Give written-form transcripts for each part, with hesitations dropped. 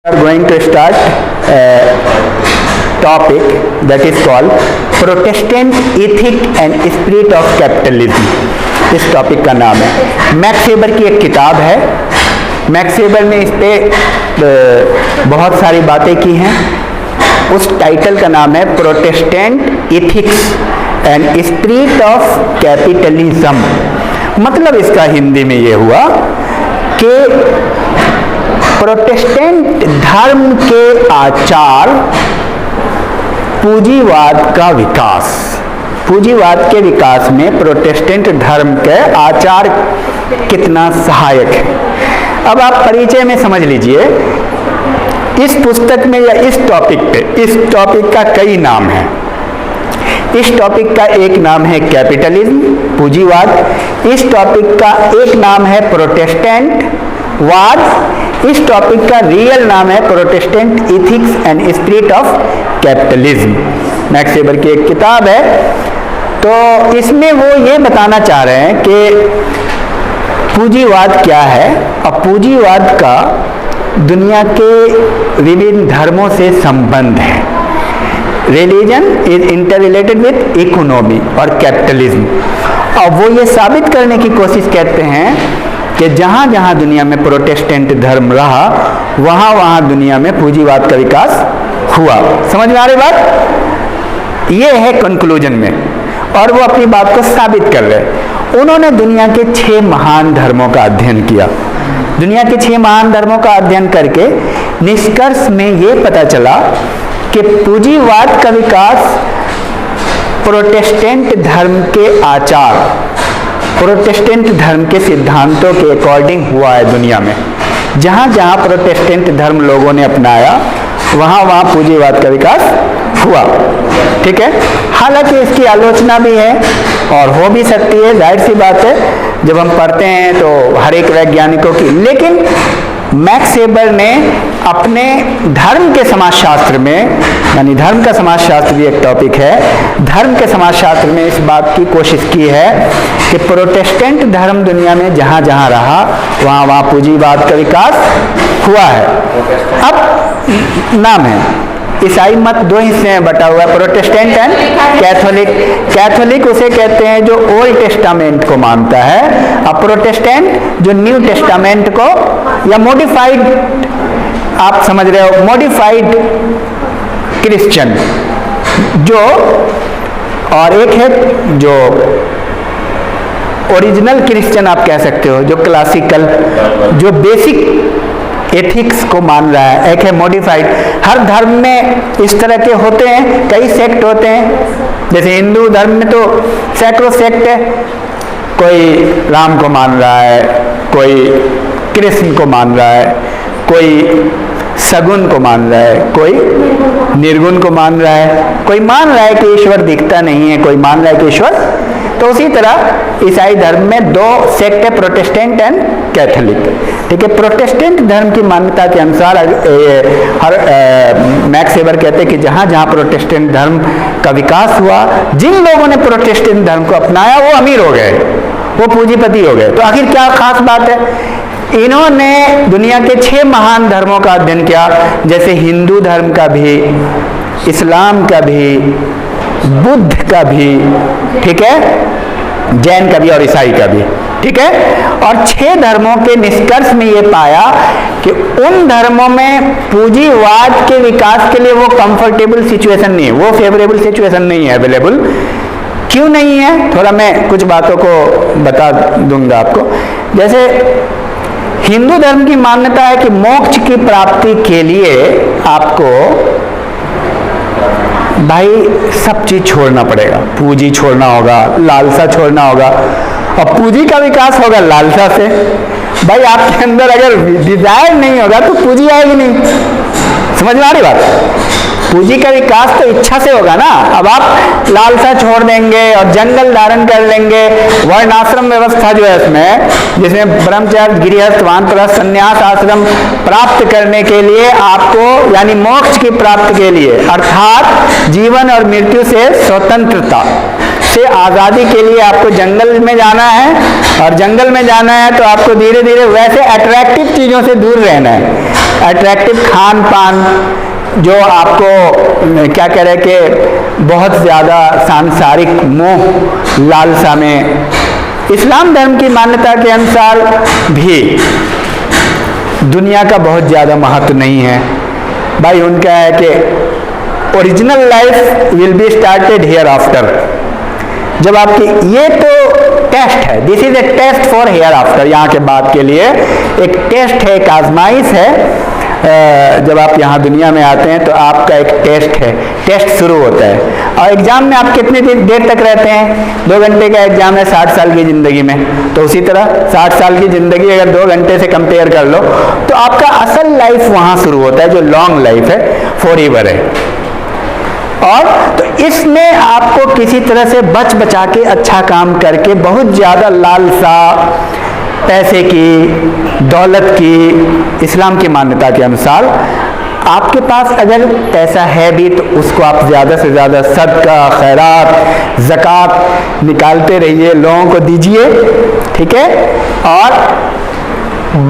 are going to start a topic that is called Protestant Ethic and Spirit of Capitalism. इस topic का नाम है। Max weber की एक किताब है। मैक्स वेबर ने इस पे बहुत सारी बातें की हैं। उस टाइटल का नाम है Protestant ethics and spirit of capitalism. मतलब इसका हिंदी में ये हुआ कि प्रोटेस्टेंट धर्म के आचार, पूंजीवाद का विकास, पूंजीवाद के विकास में प्रोटेस्टेंट धर्म के आचार कितना सहायक है। अब आप परिचय में समझ लीजिए, इस पुस्तक में या इस टॉपिक पे, इस टॉपिक का कई नाम है। इस टॉपिक का एक नाम है कैपिटलिज्म, पूंजीवाद। इस टॉपिक का एक नाम है प्रोटेस्टेंट वाद। इस टॉपिक का रियल नाम है Protestant ethics and spirit of capitalism. Max weber की एक किताब है। तो इसमें वो ये बताना चाह रहे हैं कि पूंजीवाद क्या है और पूंजीवाद का दुनिया के विभिन्न धर्मों से संबंध है। Religion is interrelated with economy और कैपिटलिज्म। और वो ये साबित करने की कोशिश करते हैं कि जहाँ जहाँ दुनिया में प्रोटेस्टेंट धर्म रहा, वहाँ वहाँ दुनिया में पूंजीवाद का विकास हुआ। समझ में आ रही बात? ये है कंक्लूजन में, और वो अपनी बात को साबित कर रहे। उन्होंने दुनिया के 6 महान धर्मों का अध्ययन किया। दुनिया के 6 महान धर्मों का अध्ययन करके निष्कर्ष में ये पता चला कि पूंजीवाद का विकास प्रोटेस्टेंट धर्म के आचार, प्रोटेस्टेंट धर्म के सिद्धांतों के अकॉर्डिंग हुआ है। दुनिया में जहाँ जहाँ प्रोटेस्टेंट धर्म लोगों ने अपनाया, वहाँ वहाँ पूंजीवाद का विकास हुआ। ठीक है। हालांकि इसकी आलोचना भी है और हो भी सकती है, जाहिर सी बात है, जब हम पढ़ते हैं तो हर एक वैज्ञानिकों की। लेकिन मैक्स वेबर ने अपने धर्म के समाजशास्त्र में, यानी धर्म का समाजशास्त्र भी एक टॉपिक है, धर्म के समाजशास्त्र में इस बात की कोशिश की है कि प्रोटेस्टेंट धर्म दुनिया में जहाँ जहाँ रहा, वहाँ वहाँ पूंजीवाद का विकास हुआ है। अब नाम है, ईसाई मत 2 हिस्से में बटा हुआ है, प्रोटेस्टेंट एंड कैथोलिक। कैथोलिक उसे कहते हैं जो ओल्ड टेस्टामेंट को मानता है, और प्रोटेस्टेंट जो न्यू टेस्टामेंट को, या मॉडिफाइड, आप समझ रहे हो, मॉडिफाइड क्रिश्चियन जो, और एक है जो ओरिजिनल क्रिश्चियन आप कह सकते हो, जो क्लासिकल, जो बेसिक एथिक्स को मान रहा है। एक है मॉडिफाइड। हर धर्म में इस तरह के होते हैं, कई सेक्ट होते हैं। जैसे हिंदू धर्म में तो सैकड़ों सेक्ट है। कोई राम को मान रहा है, कोई कृष्ण को मान रहा है, कोई सगुन को मान रहा है, कोई निर्गुण को मान रहा है, कोई मान रहा है कि ईश्वर दिखता नहीं है, कोई मान रहा है कि ईश्वर। तो उसी तरह ईसाई धर्म में 2 सेक्ट है, प्रोटेस्टेंट एंड कैथोलिक। ठीक है। प्रोटेस्टेंट धर्म की मान्यता के अनुसार मैक्स वेबर कहते हैं कि जहाँ जहाँ प्रोटेस्टेंट धर्म का विकास हुआ, जिन लोगों ने प्रोटेस्टेंट धर्म को अपनाया वो अमीर हो गए, वो पूंजीपति हो गए। तो आखिर क्या खास बात है? इन्होंने दुनिया के 6 महान धर्मों का अध्ययन किया, जैसे हिंदू धर्म का भी, इस्लाम का भी, बुद्ध का भी, ठीक है, जैन का भी और ईसाई का भी। ठीक है। और 6 धर्मों के निष्कर्ष में ये पाया कि उन धर्मों में पूंजीवाद के विकास के लिए वो कंफर्टेबल सिचुएशन नहीं है, वो फेवरेबल सिचुएशन नहीं है अवेलेबल। क्यों नहीं है? थोड़ा मैं कुछ बातों को बता दूंगा आपको। जैसे हिंदू धर्म की मान्यता है कि मोक्ष की प्राप्ति के लिए आपको भाई सब चीज छोड़ना पड़ेगा। पूंजी छोड़ना होगा, लालसा छोड़ना होगा, और पूंजी का विकास होगा लालसा से। भाई आपके अंदर अगर डिजायर नहीं होगा तो पूंजी आएगी नहीं। समझ में आ रही बात? पूंजी का विकास तो इच्छा से होगा ना। अब आप लालसा छोड़ देंगे और जंगल धारण कर लेंगे, वर्णाश्रम व्यवस्था जो है इसमें, जिसमें ब्रह्मचर्य, गृहस्थ, वानप्रस्थ, संन्यास आश्रम प्राप्त करने के लिए आपको, यानी मोक्ष की प्राप्ति के लिए, अर्थात जीवन और मृत्यु से स्वतंत्रता से आज़ादी के लिए आपको जंगल में जाना है, और जंगल में जाना है तो आपको धीरे धीरे वैसे अट्रैक्टिव चीज़ों से दूर रहना है। अट्रैक्टिव खान पान जो आपको क्या कह रहे कि बहुत ज़्यादा सांसारिक मोह लालसा में, इस्लाम धर्म की मान्यता के अनुसार भी दुनिया का बहुत ज़्यादा महत्व नहीं है भाई। उनका है कि original life will be started hereafter. जब आपकी ये तो टेस्ट है, this is a test for hereafter, यहाँ के बाद के लिए एक टेस्ट है, एक आजमाइश है। जब आप यहाँ दुनिया में आते हैं तो आपका एक टेस्ट है, टेस्ट शुरू होता है। और एग्जाम में आप कितने देर तक रहते हैं? 2 घंटे का एग्जाम है 60 साल की ज़िंदगी में, तो उसी तरह 60 साल की ज़िंदगी अगर 2 घंटे से कंपेयर कर लो तो आपका असल लाइफ वहाँ शुरू होता है, जो लॉन्ग लाइफ है, फॉरएवर है। और तो इसमें आपको किसी तरह से बच बचा के अच्छा काम करके, बहुत ज़्यादा लालसा पैसे की, दौलत की, इस्लाम की मान्यता के अनुसार आपके पास अगर पैसा है भी तो उसको आप ज़्यादा से ज़्यादा सदका, खैरात, ज़कात निकालते रहिए, लोगों को दीजिए, ठीक है। और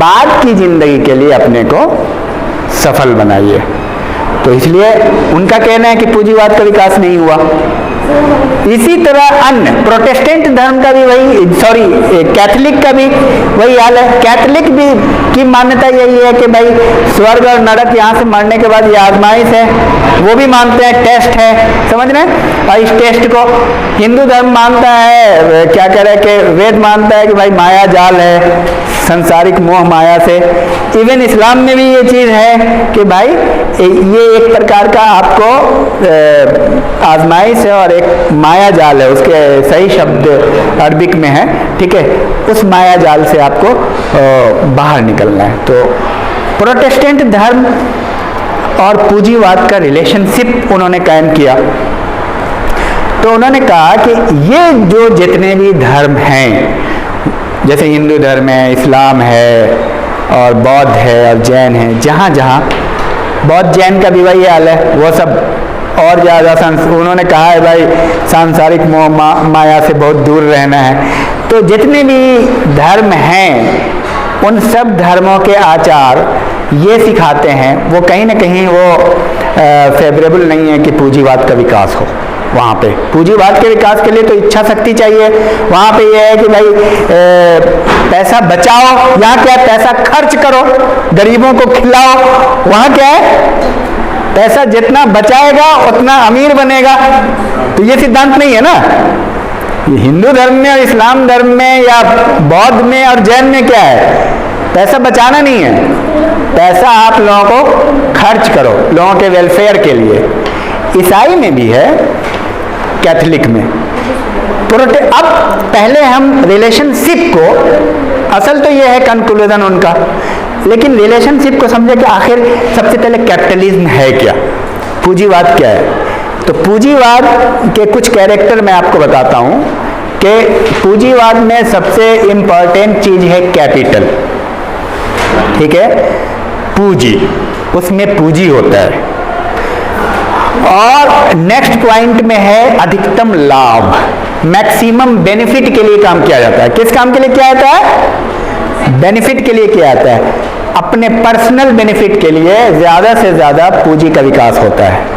बाद की ज़िंदगी के लिए अपने को सफल बनाइए। तो इसलिए उनका कहना है कि पूंजीवाद का विकास नहीं हुआ। इसी तरह अन्य प्रोटेस्टेंट धर्म का भी वही, कैथोलिक का भी वही हाल है। कैथोलिक भी की मान्यता यही है कि भाई स्वर्ग और नरक यहाँ से मरने के बाद ये आजमाइश है, वो भी मानते हैं टेस्ट है, समझ रहे हैं। और इस टेस्ट को हिंदू धर्म मानता है, क्या कह रहे हैं कि वेद मानता है कि भाई माया जाल है, संसारिक मोह माया से। इवन इस्लाम में भी ये चीज़ है कि भाई ये एक प्रकार का आपको आजमाइश है और एक माया जाल है, उसके सही शब्द अरबिक में है, ठीक है। उस माया जाल से आपको बाहर निकलना है। तो प्रोटेस्टेंट धर्म और पूंजीवाद का रिलेशनशिप उन्होंने कायम किया। तो उन्होंने कहा कि ये जो जितने भी धर्म हैं, जैसे हिंदू धर्म है, इस्लाम है और बौद्ध है और जैन है, जहाँ जहाँ बौद्ध जैन का भी वही हाल है, वो सब और ज़्यादा उन्होंने कहा है भाई सांसारिक मोह माया से बहुत दूर रहना है। तो जितने भी धर्म हैं उन सब धर्मों के आचार ये सिखाते हैं, वो कहीं ना कहीं वो फेवरेबल नहीं है कि पूंजीवाद का विकास हो। वहाँ पे पूंजीवाद के विकास के लिए तो इच्छा शक्ति चाहिए। वहाँ पे ये है कि भाई पैसा बचाओ, यहाँ क्या है पैसा खर्च करो, गरीबों को खिलाओ। वहाँ क्या है पैसा जितना बचाएगा उतना अमीर बनेगा। तो ये सिद्धांत नहीं है ना। हिंदू धर्म में और इस्लाम धर्म में या बौद्ध में और जैन में क्या है, पैसा बचाना नहीं है, पैसा आप लोगों को खर्च करो लोगों के वेलफेयर के लिए। ईसाई में भी है, कैथोलिक में। अब पहले हम रिलेशनशिप को, असल तो ये है कंक्लूजन उनका, लेकिन रिलेशनशिप को समझे कि आखिर सबसे पहले कैपिटलिज्म है क्या, पूंजीवाद क्या है। तो पूंजीवाद के कुछ कैरेक्टर मैं आपको बताता हूँ कि पूंजीवाद में सबसे इम्पॉर्टेंट चीज है कैपिटल, ठीक है, पूंजी, उसमें पूंजी होता है। और नेक्स्ट पॉइंट में है अधिकतम लाभ, मैक्सिमम बेनिफिट के लिए काम किया जाता है। किस काम के लिए किया जाता है? बेनिफिट के लिए किया जाता है, अपने पर्सनल बेनिफिट के लिए ज्यादा से ज्यादा पूंजी का विकास होता है।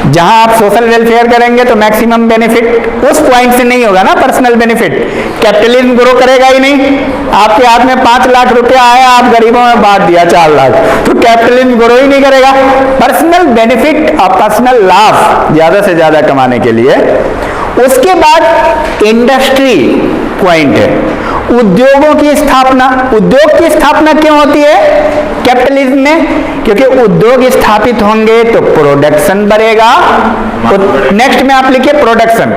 जहां आप सोशल वेलफेयर करेंगे तो मैक्सिमम बेनिफिट उस पॉइंट से नहीं होगा ना, पर्सनल बेनिफिट। कैपिटलिज्म ग्रो करेगा ही नहीं। आपके हाथ में 5 लाख रुपया आया, आप गरीबों में बांट दिया 4 लाख, तो कैपिटलिज्म ग्रो ही नहीं करेगा। पर्सनल बेनिफिट और पर्सनल लाभ ज्यादा से ज्यादा कमाने के लिए। उसके बाद इंडस्ट्री पॉइंट है, उद्योगों की स्थापना। उद्योग की स्थापना क्यों होती है कैपिटलिज्म में? क्योंकि उद्योग स्थापित होंगे तो प्रोडक्शन बढ़ेगा। नेक्स्ट में आप लिखिए प्रोडक्शन,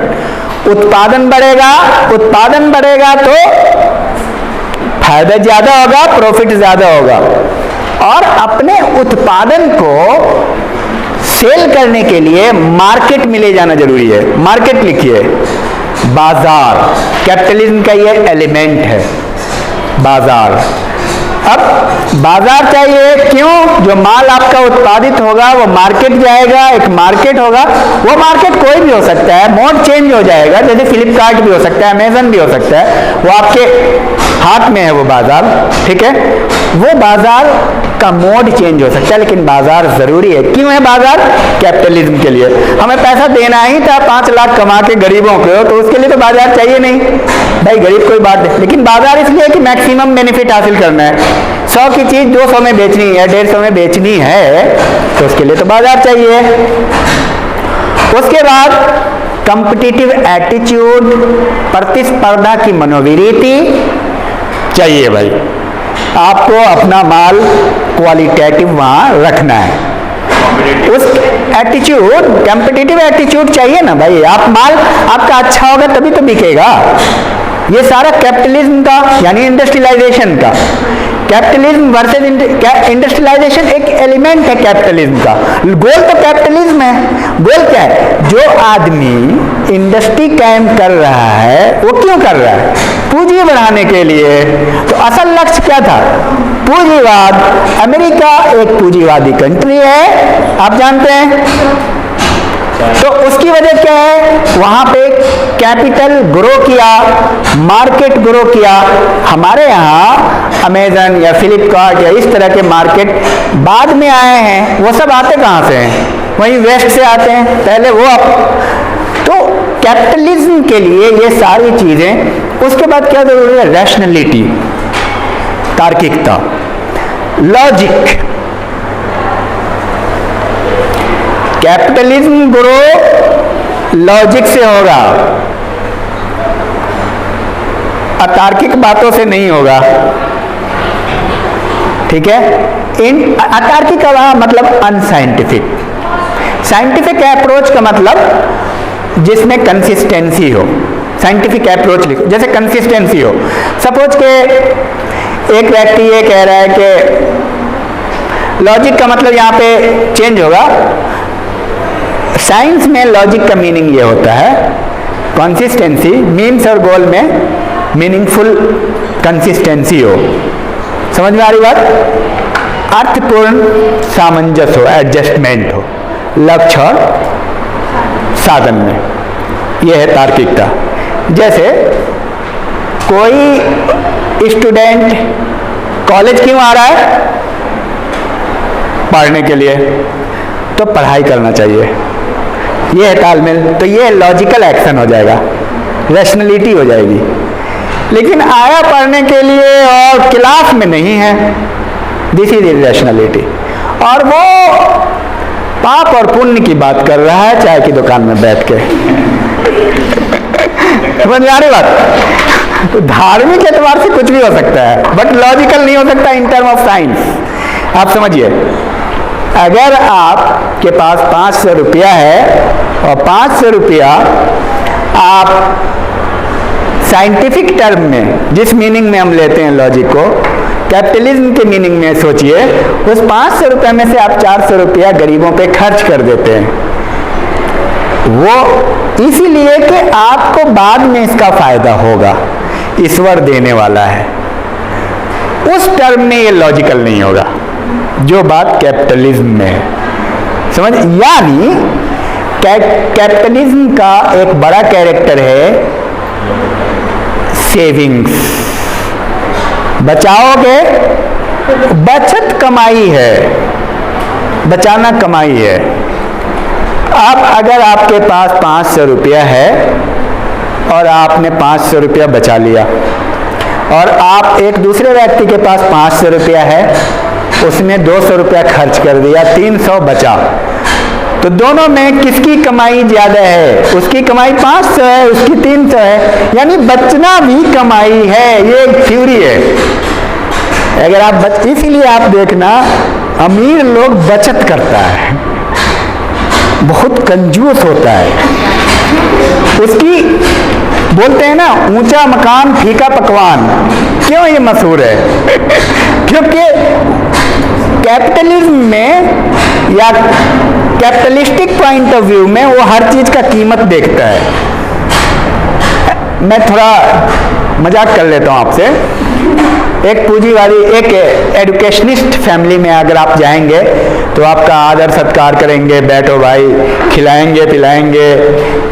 उत्पादन बढ़ेगा, उत्पादन बढ़ेगा तो फायदा ज्यादा होगा, प्रॉफिट ज्यादा होगा। और अपने उत्पादन को सेल करने के लिए मार्केट में ले जाना जरूरी है। मार्केट लिखिए, बाजार, कैपिटलिज्म का ये एलिमेंट है, बाजार। अब बाजार चाहिए क्यों? जो माल आपका उत्पादित होगा वो मार्केट जाएगा, एक मार्केट होगा, वो मार्केट कोई भी हो सकता है, मोड चेंज हो जाएगा, जैसे फ्लिपकार्ट भी हो सकता है, अमेजन भी हो सकता है, वो आपके हाथ में है वो बाजार, ठीक है। वो बाजार का मोड चेंज हो सकता है, लेकिन बाजार जरूरी है। क्यों है बाजार? कैपिटलिज्म के लिए। हमें पैसा देना ही था 5 लाख कमा के गरीबों को, तो उसके लिए तो बाजार चाहिए नहीं भाई, गरीब कोई बात नहीं, लेकिन बाजार इसलिए कि मैक्सिमम बेनिफिट हासिल करना है। 100 की चीज 200 में बेचनी है, 150 में बेचनी है, तो उसके लिए तो बाजार चाहिए। उसके बाद कॉम्पिटिटिव एटीट्यूड, प्रतिस्पर्धा की मनोवृत्ति चाहिए भाई। आपको अपना माल क्वालिटेटिव वहां रखना है, उस एटीट्यूड, कॉम्पिटिटिव एटीट्यूड चाहिए ना भाई। आप माल आपका अच्छा होगा तभी तो बिकेगा। ये सारा कैपिटलिज्म का यानी इंडस्ट्रियलाइजेशन का, कैपिटलिज्म वर्सेस इंडस्ट्रियलाइजेशन एक एलिमेंट है कैपिटलिज्म का। गोल तो कैपिटलिज्म है। गोल क्या है? जो आदमी इंडस्ट्री कायम कर रहा है वो क्यों कर रहा है? पूंजी बढ़ाने के लिए। तो असल लक्ष्य क्या था? पूंजीवाद। अमेरिका एक पूंजीवादी कंट्री है, आप जानते हैं। तो उसकी वजह क्या है? वहां पे कैपिटल ग्रो किया, मार्केट ग्रो किया। हमारे यहाँ अमेजन या फ्लिपकार्ट या इस तरह के मार्केट बाद में आए हैं। वो सब आते कहाँ से हैं? वहीं वेस्ट से आते हैं। पहले वो तो कैपिटलिज्म के लिए ये सारी चीजें। उसके बाद क्या जरूरी है? रैशनैलिटी, तार्किकता, लॉजिक। कैपिटलिज्म ग्रो लॉजिक से होगा, अतार्किक बातों से नहीं होगा। ठीक है? इन अतार्किक का मतलब अनसाइंटिफिक। साइंटिफिक अप्रोच का मतलब जिसमें कंसिस्टेंसी हो। साइंटिफिक अप्रोच लिखो, जैसे कंसिस्टेंसी हो। सपोज के एक व्यक्ति ये कह रहा है कि लॉजिक का मतलब यहां पे चेंज होगा। साइंस में लॉजिक का मीनिंग ये होता है कंसिस्टेंसी, मीन्स और गोल में मीनिंगफुल कंसिस्टेंसी हो। समझ में आ रही बात? अर्थपूर्ण सामंजस्य हो, एडजस्टमेंट हो लक्ष्य और साधन में। यह है तार्किकता। जैसे कोई स्टूडेंट कॉलेज क्यों आ रहा है? पढ़ने के लिए, तो पढ़ाई करना चाहिए। यह है तालमेल। तो यह लॉजिकल एक्शन हो जाएगा, रैशनैलिटी हो जाएगी। लेकिन आया पढ़ने के लिए और क्लास में नहीं है, दिस इज इरैशनैलिटी। और वो पाप और पुण्य की बात कर रहा है चाय की दुकान में बैठ के। समझ में आ रही बात? तो धार्मिक एतबार से कुछ भी हो सकता है, बट लॉजिकल नहीं हो सकता इन टर्म ऑफ साइंस। आप समझिए, अगर आपके पास 500 रुपया है और 500 रुपया आप साइंटिफिक टर्म में, जिस मीनिंग में हम लेते हैं लॉजिक को, कैपिटलिज्म के मीनिंग में सोचिए, उस 500 रुपये में से आप 400 रुपया गरीबों पे खर्च कर देते हैं। वो इसीलिए कि आपको बाद में इसका फायदा होगा, ईश्वर देने वाला है। उस टर्म में ये लॉजिकल नहीं होगा, जो बात कैपिटलिज्म में है। समझ? यानी कैपिटलिज्म का एक बड़ा कैरेक्टर है सेविंग्स। बचाओगे, बचत कमाई है, बचाना कमाई है। अब अगर आपके पास 500 रुपया है और आपने 500 रुपया बचा लिया, और आप एक दूसरे व्यक्ति के पास 500 रुपया है, उसने 200 रुपया खर्च कर दिया, 300 बचा, तो दोनों में किसकी कमाई ज्यादा है? उसकी कमाई 500 है, उसकी 300 है। यानी बचना भी कमाई है। ये एक थ्योरी है। अगर आप इसीलिए आप देखना, अमीर लोग बचत करता है, बहुत कंजूस होता है। उसकी बोलते हैं ना, ऊंचा मकान फीका पकवान। क्यों ये मशहूर है? क्योंकि कैपिटलिज्म में या कैपिटलिस्टिक पॉइंट ऑफ व्यू में वो हर चीज का कीमत देखता है। मैं थोड़ा मजाक कर लेता हूं आपसे। एक पूंजीवादी, एक एजुकेशनिस्ट फैमिली में अगर आप जाएंगे तो आपका आदर सत्कार करेंगे, बैठो भाई, खिलाएंगे पिलाएंगे,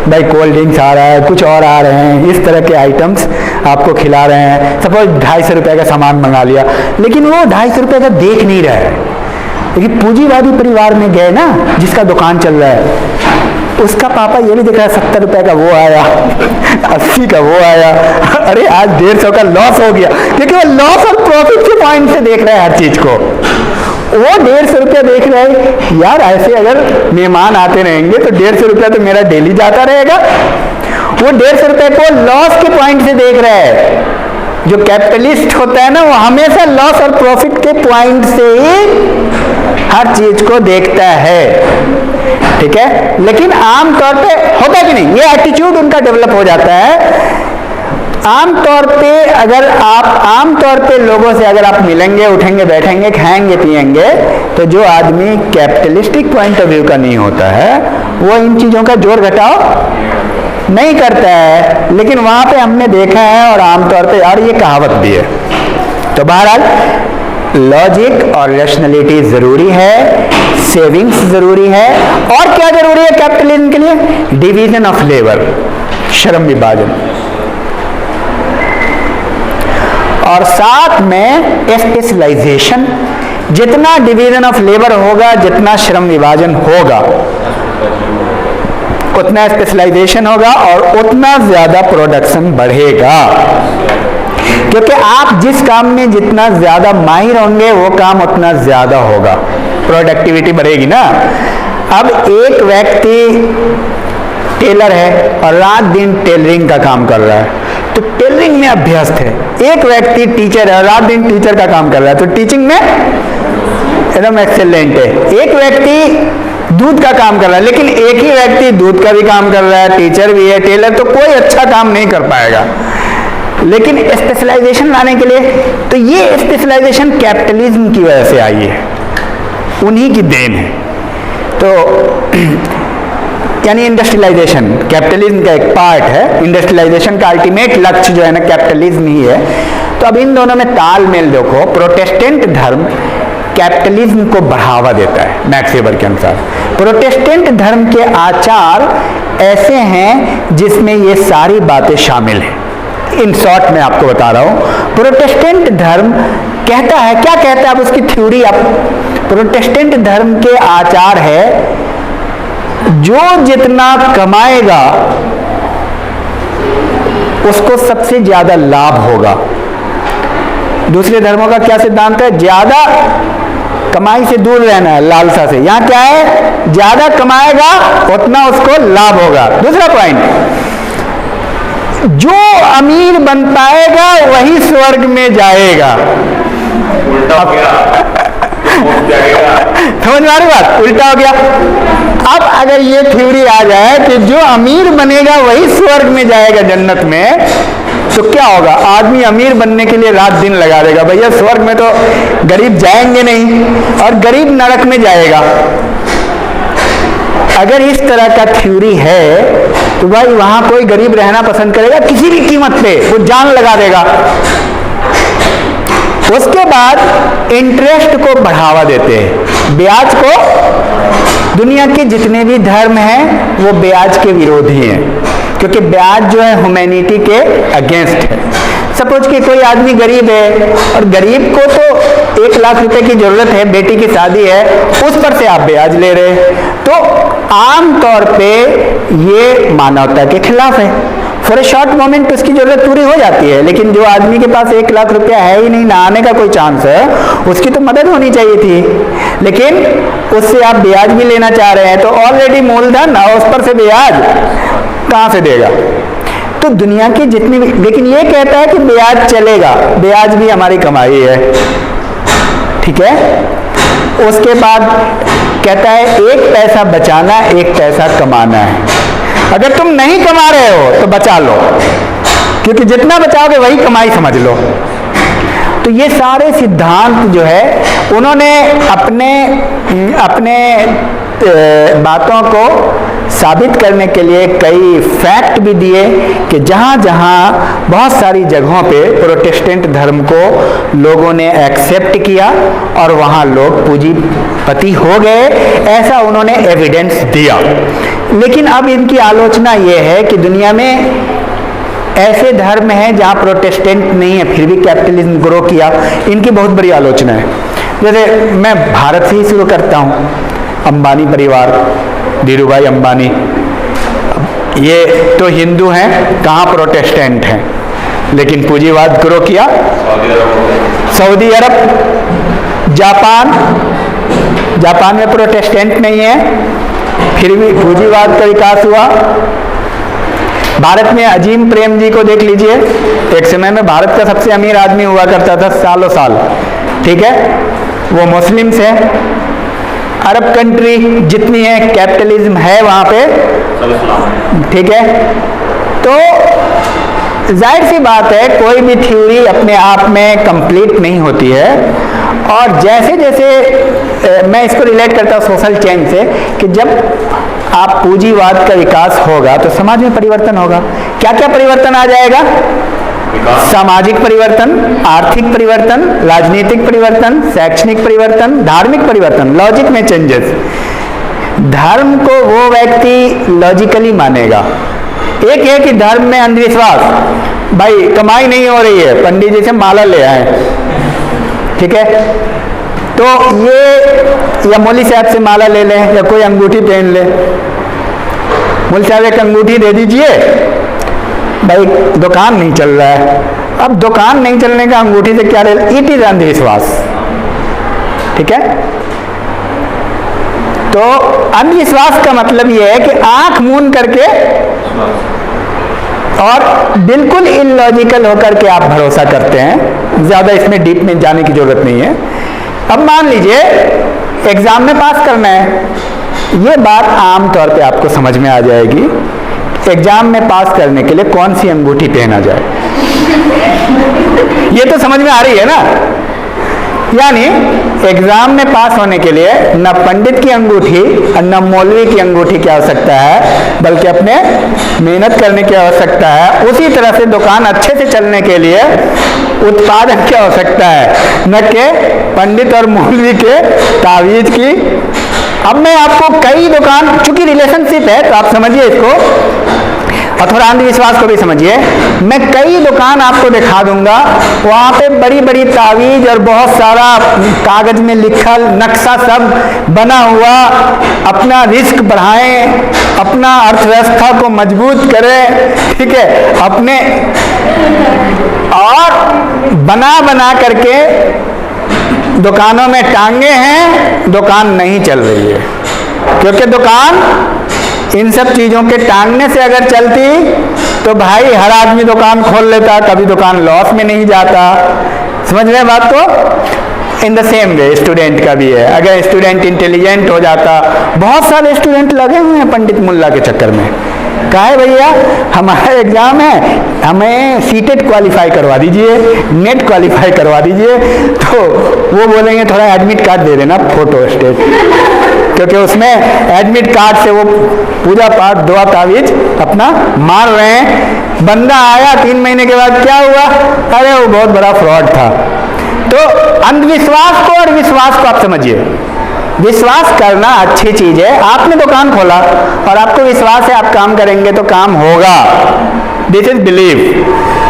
भाई कोल्ड ड्रिंक्स आ रहा है, कुछ और आ रहे हैं, इस तरह के आइटम्स आपको खिला रहे हैं। सपोज 250 रुपये का सामान मंगा लिया, लेकिन वो 250 रुपये का देख नहीं रहा है। लेकिन पूंजीवादी परिवार में गए ना, जिसका दुकान चल रहा है, उसका पापा ये भी देख रहा है 70 रुपये का वो आया, 80 का वो आया, अरे आज 150 का लॉस हो गया, क्योंकि वो लॉस और प्रॉफिट के पॉइंट से देख रहा है हर चीज को। वो 150 रुपया देख रहा है, यार ऐसे अगर मेहमान आते रहेंगे तो 150 रुपया तो मेरा डेली जाता रहेगा। वो 150 रुपये को लॉस के पॉइंट से देख रहा है। जो कैपिटलिस्ट होता है ना, वो हमेशा लॉस और प्रॉफिट के पॉइंट से ही हर चीज को देखता है, ठीक है। लेकिन आमतौर पे होता है कि नहीं, ये एटीट्यूड उनका डेवलप हो जाता है। आमतौर पे अगर आप आमतौर पे लोगों से अगर आप मिलेंगे, उठेंगे, बैठेंगे, खाएंगे, पिएंगे, तो जो आदमी कैपिटलिस्टिक पॉइंट ऑफ व्यू का नहीं होता है, वो इन चीजों का जोड़ घटाव नहीं करता है। लेकिन वहां पे हमने देखा है, और आमतौर पे, और ये कहावत भी है। तो बहरहाल लॉजिक और रैशनैलिटी जरूरी है, सेविंग्स जरूरी है, और क्या जरूरी है कैपिटलिज्म के लिए? डिवीजन ऑफ लेबर, श्रम विभाजन, और साथ में स्पेशलाइजेशन। जितना डिवीजन ऑफ लेबर होगा, जितना श्रम विभाजन होगा, उतना स्पेशलाइजेशन होगा और उतना ज्यादा प्रोडक्शन बढ़ेगा। क्योंकि आप जिस काम में जितना ज्यादा माहिर होंगे, वो काम उतना ज्यादा होगा, प्रोडक्टिविटी बढ़ेगी ना। अब एक व्यक्ति टेलर है और रात दिन टेलरिंग का काम कर रहा है, तो टेलरिंग में अभ्यस्त है। एक व्यक्ति टीचर है और रात दिन टीचर का काम कर रहा है, तो टीचिंग में एकदम एक्सेलेंट है। एक व्यक्ति दूध का काम कर रहा है, लेकिन एक ही व्यक्ति दूध का भी काम कर रहा है, टीचर भी है, टेलर, तो कोई अच्छा काम नहीं कर पाएगा। लेकिन स्पेशलाइजेशन लाने के लिए, तो ये स्पेशलाइजेशन कैपिटलिज्म की वजह से आई है, उन्हीं की देन है। तो यानी इंडस्ट्रियलाइजेशन कैपिटलिज्म का एक पार्ट है। इंडस्ट्रियलाइजेशन का अल्टीमेट लक्ष्य जो है ना, कैपिटलिज्म ही है। तो अब इन दोनों में तालमेल देखो। प्रोटेस्टेंट धर्म कैपिटलिज्म को बढ़ावा देता है मैक्स वेबर के अनुसार। प्रोटेस्टेंट धर्म के आचार ऐसे हैं जिसमें ये सारी बातें शामिल हैं। इन शॉर्ट मैं आपको बता रहा हूं। प्रोटेस्टेंट धर्म कहता है, क्या कहता है, अब उसकी थ्योरी। आप प्रोटेस्टेंट धर्म के आचार है, जो जितना कमाएगा उसको सबसे ज्यादा लाभ होगा। दूसरे धर्मों का क्या सिद्धांत है? ज्यादा कमाई से दूर रहना है, लालसा से। यहां क्या है? ज्यादा कमाएगा उतना उसको लाभ होगा। दूसरा पॉइंट, जो अमीर बन पाएगा वही स्वर्ग में जाएगा। उल्टा हो गया। समझ में आ रही बात? उल्टा हो गया। अब अगर ये थ्योरी आ जाए कि जो अमीर बनेगा वही स्वर्ग में जाएगा, जन्नत में, तो क्या होगा? आदमी अमीर बनने के लिए रात दिन लगा देगा। भैया स्वर्ग में तो गरीब जाएंगे नहीं, और गरीब नरक में जाएगा। अगर इस तरह का थ्योरी है तो भाई वहां कोई गरीब रहना पसंद करेगा? किसी भी कीमत पे वो जान लगा देगा। उसके बाद इंटरेस्ट को बढ़ावा देते हैं, ब्याज को। दुनिया के जितने भी धर्म हैं वो ब्याज के विरोधी हैं, क्योंकि ब्याज जो है ह्यूमैनिटी के अगेंस्ट है। सपोज कि कोई आदमी गरीब है, और गरीब को तो 1 लाख रुपए की जरूरत है, बेटी की शादी है, उस पर से आप ब्याज ले रहे हैं, तो आमतौर पे ये मानवता के खिलाफ है। फॉर ए शॉर्ट मोमेंट उसकी जरूरत पूरी हो जाती है, लेकिन जो आदमी के पास 1 लाख रुपया है ही नहीं, ना आने का कोई चांस है, उसकी तो मदद होनी चाहिए थी। लेकिन उससे आप ब्याज भी लेना चाह रहे हैं, तो ऑलरेडी मूलधन और उस पर से ब्याज कहां से देगा? तो दुनिया की जितनी भी, लेकिन ये कहता है कि ब्याज चलेगा, ब्याज भी हमारी कमाई है, ठीक है। उसके बाद कहता है 1 पैसा बचाना, 1 पैसा कमाना है। अगर तुम नहीं कमा रहे हो तो बचा लो, क्योंकि जितना बचाओगे वही कमाई समझ लो। तो ये सारे सिद्धांत जो है, उन्होंने अपने बातों को साबित करने के लिए कई फैक्ट भी दिए कि जहाँ जहाँ बहुत सारी जगहों पे प्रोटेस्टेंट धर्म को लोगों ने एक्सेप्ट किया और वहाँ लोग पूंजीपति हो गए, ऐसा उन्होंने एविडेंस दिया। लेकिन अब इनकी आलोचना ये है कि दुनिया में ऐसे धर्म हैं जहाँ प्रोटेस्टेंट नहीं है, फिर भी कैपिटलिज्म ग्रो किया। इनकी बहुत बड़ी आलोचना है। जैसे मैं भारत से ही शुरू करता हूँ, अंबानी परिवार, धीरू भाई अंबानी, ये तो हिंदू हैं, कहाँ प्रोटेस्टेंट हैं, लेकिन पूंजीवाद ग्रो किया। सऊदी अरब, जापान में प्रोटेस्टेंट नहीं है, फिर भी पूंजीवाद का विकास हुआ। भारत में अजीम प्रेम जी को देख लीजिए, एक समय में भारत का सबसे अमीर आदमी हुआ करता था सालों साल, ठीक है, वो मुस्लिम से। अरब कंट्री जितनी है कैपिटलिज्म है वहाँ पे, ठीक है। तो जाहिर सी बात है कोई भी थ्योरी अपने आप में कंप्लीट नहीं होती है, और जैसे जैसे मैं इसको रिलेट करता हूँ सोशल चेंज से, कि जब आप पूंजीवाद का विकास होगा तो समाज में परिवर्तन होगा। क्या क्या परिवर्तन आ जाएगा? सामाजिक परिवर्तन, आर्थिक परिवर्तन, राजनीतिक परिवर्तन, शैक्षणिक परिवर्तन, धार्मिक परिवर्तन, लॉजिक में चेंजेस। धर्म को वो व्यक्ति लॉजिकली मानेगा। एक है कि धर्म में अंधविश्वास, भाई कमाई नहीं हो रही है, पंडित जी से माला ले आए, ठीक है, तो ये या मौली साहब से माला ले लें या कोई अंगूठी पहन ले। मौली साहब एक अंगूठी दे दीजिए, भाई दुकान नहीं चल रहा है। अब दुकान नहीं चलने का अंगूठी से क्या ले? इट इज अंधविश्वास, ठीक है। तो अंधविश्वास का मतलब यह है कि आंख मूंद करके और बिल्कुल इलॉजिकल होकर के आप भरोसा करते हैं। ज्यादा इसमें डीप में जाने की जरूरत नहीं है। अब मान लीजिए एग्जाम में पास करना है, ये बात आमतौर पे आपको समझ में आ जाएगी। एग्जाम में पास करने के लिए कौन सी अंगूठी पहना जाए, ये तो समझ में आ रही है ना। यानी एग्जाम में पास होने के लिए न पंडित की अंगूठी और न मौलवी की अंगूठी की आवश्यकता है, बल्कि अपने मेहनत करने की आवश्यकता है। उसी तरह से दुकान अच्छे से चलने के लिए उत्पादन की आवश्यकता है, न कि पंडित और मौलवी के तावीज की। अब मैं आपको कई दुकान, चूंकि रिलेशनशिप है तो आप समझिए इसको, और थोड़ा अंधविश्वास को भी समझिए। मैं कई दुकान आपको दिखा दूंगा, वहाँ पे बड़ी बड़ी तावीज और बहुत सारा कागज में लिखा नक्शा सब बना हुआ, अपना रिस्क बढ़ाएं, अपना अर्थव्यवस्था को मजबूत करें, ठीक है, अपने, और बना बना करके दुकानों में टांगे हैं, दुकान नहीं चल रही है। क्योंकि दुकान इन सब चीजों के टांगने से अगर चलती तो भाई हर आदमी दुकान खोल लेता, कभी दुकान लॉस में नहीं जाता। समझ रहे हैं बात को? In the same way student का भी है। अगर स्टूडेंट इंटेलिजेंट हो जाता, बहुत सारे स्टूडेंट लगे हुए हैं पंडित मुल्ला के चक्कर में। कहा है भैया हमारा एग्जाम है, हमें सीटेट क्वालिफाई करवा दीजिए, नेट क्वालिफाई करवा दीजिए, तो वो बोलेंगे थोड़ा एडमिट कार्ड दे देना, फोटो स्टेट, क्योंकि उसमें एडमिट कार्ड से वो पूजा पाठ दुआ तावीज अपना मार रहे हैं। बंदा आया 3 महीने के बाद, क्या हुआ? अरे वो बहुत बड़ा फ्रॉड था। तो अंधविश्वास को और विश्वास को आप समझिए। विश्वास करना अच्छी चीज है। आपने दुकान खोला और आपको विश्वास है आप काम करेंगे तो काम होगा, दिस इज बिलीव,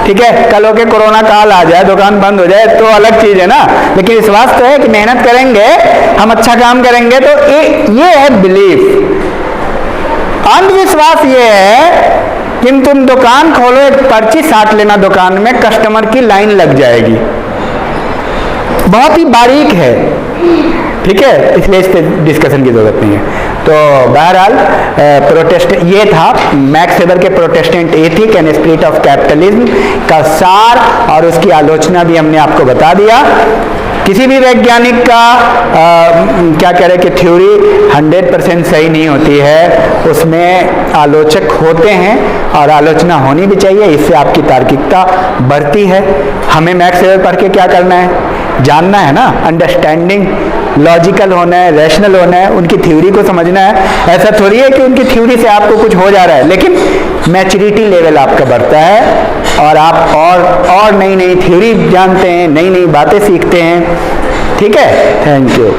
ठीक है। कल हो के कोरोना काल आ जाए, दुकान बंद हो जाए तो अलग चीज है ना, लेकिन विश्वास तो है कि मेहनत करेंगे, हम अच्छा काम करेंगे, तो ये है बिलीव। अंधविश्वास ये है कि तुम दुकान खोलो, एक पर्ची साट लेना दुकान में, कस्टमर की लाइन लग जाएगी। बहुत ही बारीक है, ठीक है, इसलिए इस पे डिस्कशन की जरूरत नहीं है। तो बहरहाल प्रोटेस्टेंट ये था, मैक्स वेबर के Protestant ethic and spirit of capitalism का सार, और उसकी आलोचना भी हमने आपको बता दिया। किसी भी वैज्ञानिक का क्या कह रहे कि थ्योरी 100% सही नहीं होती है, उसमें आलोचक होते हैं और आलोचना होनी भी चाहिए, इससे आपकी तार्किकता बढ़ती है। हमें मैक्स वेबर पढ़ के क्या करना है? जानना है ना, अंडरस्टैंडिंग, लॉजिकल होना है, रैशनल होना है, उनकी थ्योरी को समझना है। ऐसा थोड़ी है कि उनकी थ्योरी से आपको कुछ हो जा रहा है, लेकिन मैच्योरिटी लेवल आपका बढ़ता है और आप और नई नई थ्योरी जानते हैं, नई नई बातें सीखते हैं, ठीक है। Thank you.